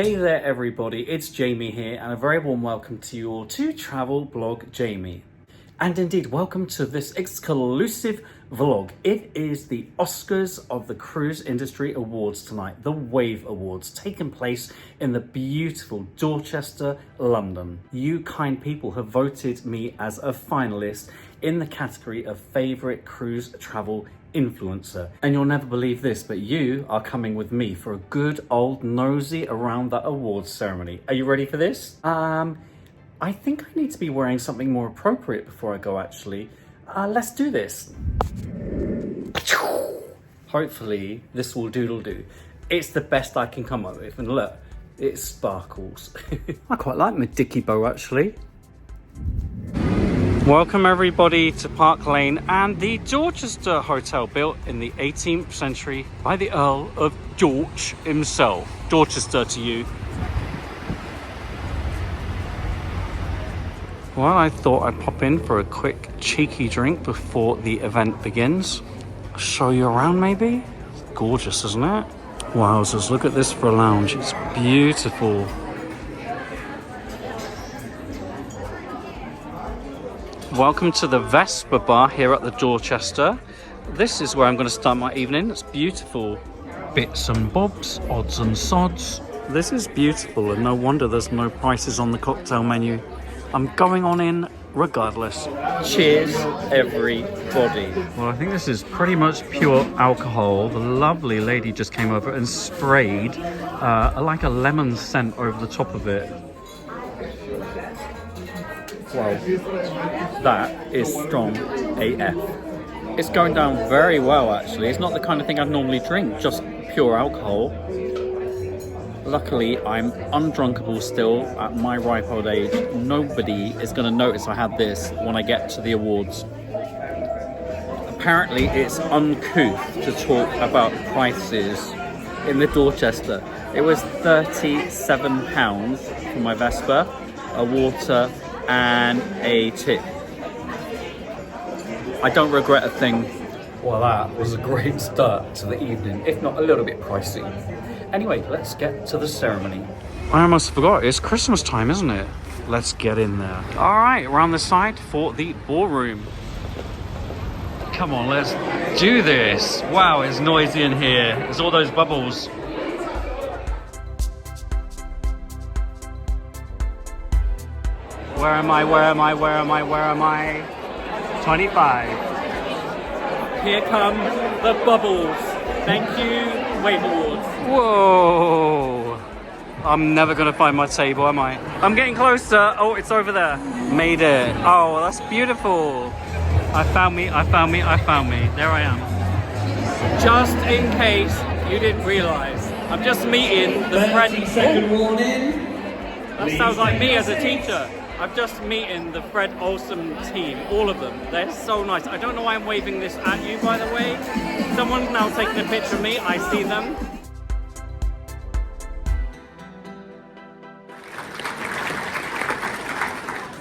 Hey there everybody, it's Jamie here and a very warm welcome to you all to Travel Blog Jamie. And indeed, welcome to this exclusive vlog. It is the Oscars of the Cruise Industry Awards tonight, the Wave Awards, taking place in the beautiful Dorchester, London. You kind people have voted me as a finalist in the category of favourite cruise travel influencer. And you'll never believe this, but you are coming with me for a good old nosy around that awards ceremony. Are you ready for this? I think I need to be wearing something more appropriate before I go, actually. Let's do this. Hopefully this will doodle do. It's the best I can come up with, and look, it sparkles. I quite like my dicky bow, actually. Welcome everybody to Park Lane and the Dorchester Hotel, built in the 18th century by the Earl of Dorch himself. Dorchester to you. Well, I thought I'd pop in for a quick cheeky drink before the event begins. Show you around maybe? Gorgeous, isn't it? Wowzers, look at this for a lounge. It's beautiful. Welcome to the Vespa Bar here at the Dorchester. This is where I'm going to start my evening. It's beautiful. Bits and bobs, odds and sods. This is beautiful, and no wonder there's no prices on the cocktail menu. I'm going on in regardless. Cheers, everybody. Well, I think this is pretty much pure alcohol. The lovely lady just came over and sprayed like a lemon scent over the top of it. Wow, that is strong AF. It's going down very well, actually. It's not the kind of thing I'd normally drink, just pure alcohol. Luckily, I'm undrunkable still at my ripe old age. Nobody is going to notice I had this when I get to the awards. Apparently, it's uncouth to talk about prices in the Dorchester. It was £37 for my Vespa, a water and a tip. I don't regret a thing. Well, that was a great start to the evening, if not a little bit pricey. Anyway, let's get to the ceremony. I almost forgot, it's Christmas time, isn't it? Let's get in there. All right, around the side for the ballroom. Come on, let's do this. Wow, it's noisy in here. There's all those bubbles. Where am I? 25. Here come the bubbles. Thank you, Wave Awards. Whoa. I'm never going to find my table, am I? I'm getting closer. Oh, it's over there. Made it. Oh, that's beautiful. I found me. There I am. Just in case you didn't realise, I'm just meeting the Fred. That sounds like me as a teacher. I'm just meeting the Fred Olsen team, all of them. They're so nice. I don't know why I'm waving this at you, by the way. Someone's now taking a picture of me. I see them.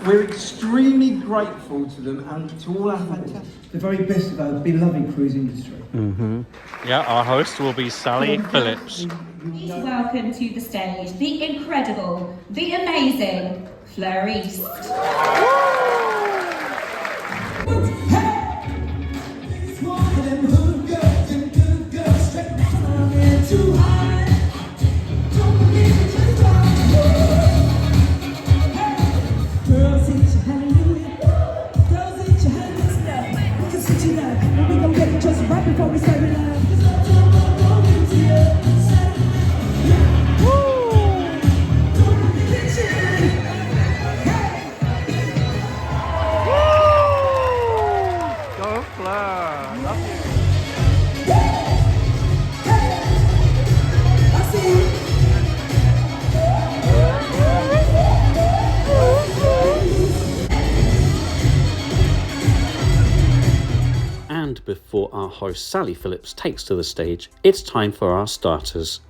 We're extremely grateful to them and to all our fantastic, the very best of our beloved cruise industry. Yeah, our host will be Sally Phillips. Please welcome to the stage the incredible, the amazing Fleur. Before our host Sally Phillips takes to the stage, it's time for our starters.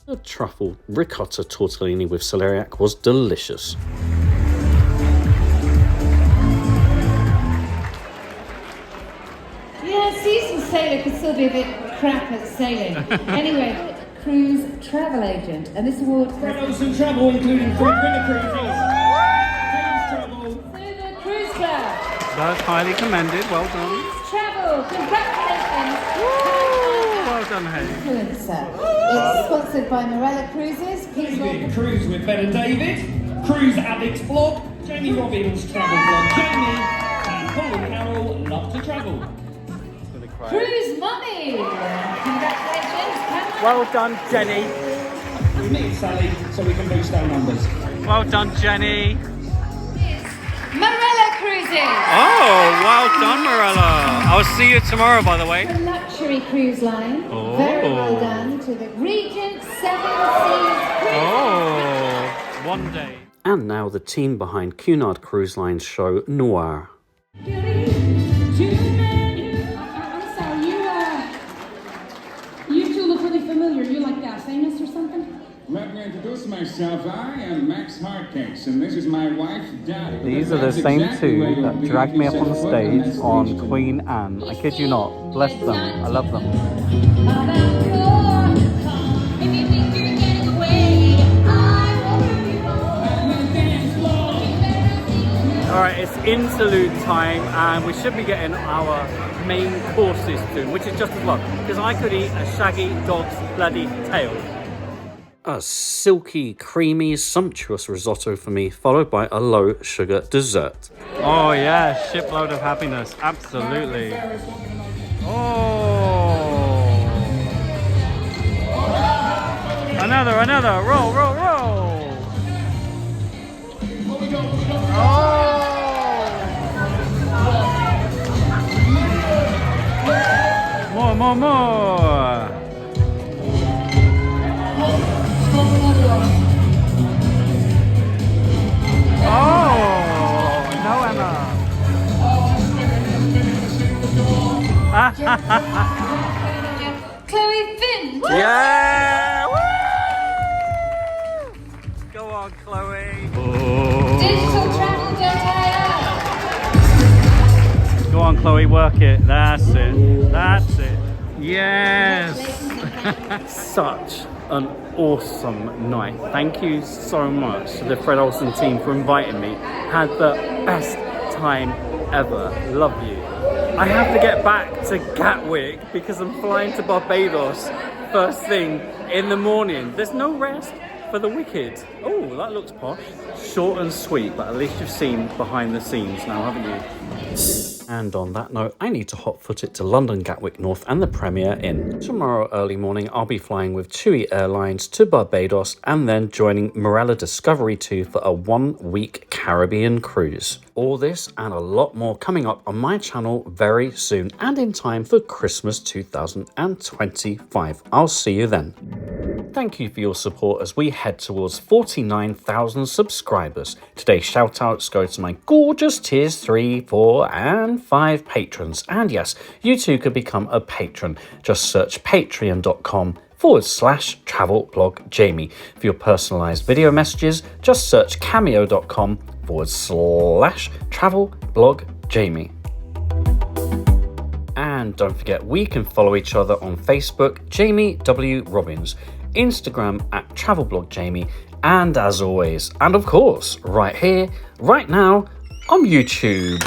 The truffle ricotta tortellini with celeriac was delicious. Yeah, seasoned sailor could still be a bit crap at sailing. Anyway, cruise travel agent, and this award goes Fred Olsen Travel, including 3 winter cruises. Cruise Travel. to the Cruise Club. That's highly commended. Well done. Cruise Travel, congratulations. Well done, Hay. Influencer. It's sponsored by Morella Cruises. Please welcome. Cruise with Ben and David. Cruise Addicts Blog. Jamie Robbins Travel Blog. Jamie and Paul and Carol love to travel. Cruise Money. Congratulations. Well done, Jenny. We need Sally so we can boost our numbers. Well done, Jenny. Morella Cruises. Oh, well done, Morella. I'll see you tomorrow, by the way. The luxury cruise line. Oh. Very well done to the Regent 7 Seas Cruise Oh, one day. And now the team behind Cunard Cruise Line's show Noir. You two look really familiar. You like famous or something? Let me introduce myself. I am Max Hardcase, and this is my wife, Dad. These are the same two that dragged me up on the stage on Queen Anne. I kid you not. Bless them. I love them. Alright, it's interlude time and we should be getting our main courses soon, which is just as well, because I could eat a shaggy dog's bloody tail. A silky, creamy, sumptuous risotto for me, followed by a low sugar dessert. Oh yeah, shipload of happiness. Absolutely. Oh. Another. Roll. Oh. More. Oh, no, Emma. Chloe Finn. Yeah! Woo! Go on, Chloe. Digital travel, don't tire. Go on, Chloe, work it. That's it. Yes. Such an awesome night. Thank you so much to the Fred Olsen team for inviting me. Had the best time ever. Love you. I have to get back to Gatwick because I'm flying to Barbados first thing in the morning. There's no rest for the wicked. Oh, that looks posh. Short and sweet, but at least you've seen behind the scenes now, haven't you? And on that note, I need to hot-foot it to London Gatwick North and the Premier Inn. Tomorrow early morning, I'll be flying with TUI Airlines to Barbados and then joining Morella Discovery 2 for a 1-week Caribbean cruise. All this and a lot more coming up on my channel very soon and in time for Christmas 2025. I'll see you then. Thank you for your support as we head towards 49,000 subscribers. Today's shout-outs go to my gorgeous tiers 3, 4 and 5 patrons. And yes, you too could become a patron. Just search patreon.com/travelblogjamie. For your personalised video messages, just search cameo.com/travelblogjamie. And don't forget, we can follow each other on Facebook, Jamie W. Robbins, Instagram @travelblogjamie, and as always, and of course, right here, right now, on YouTube.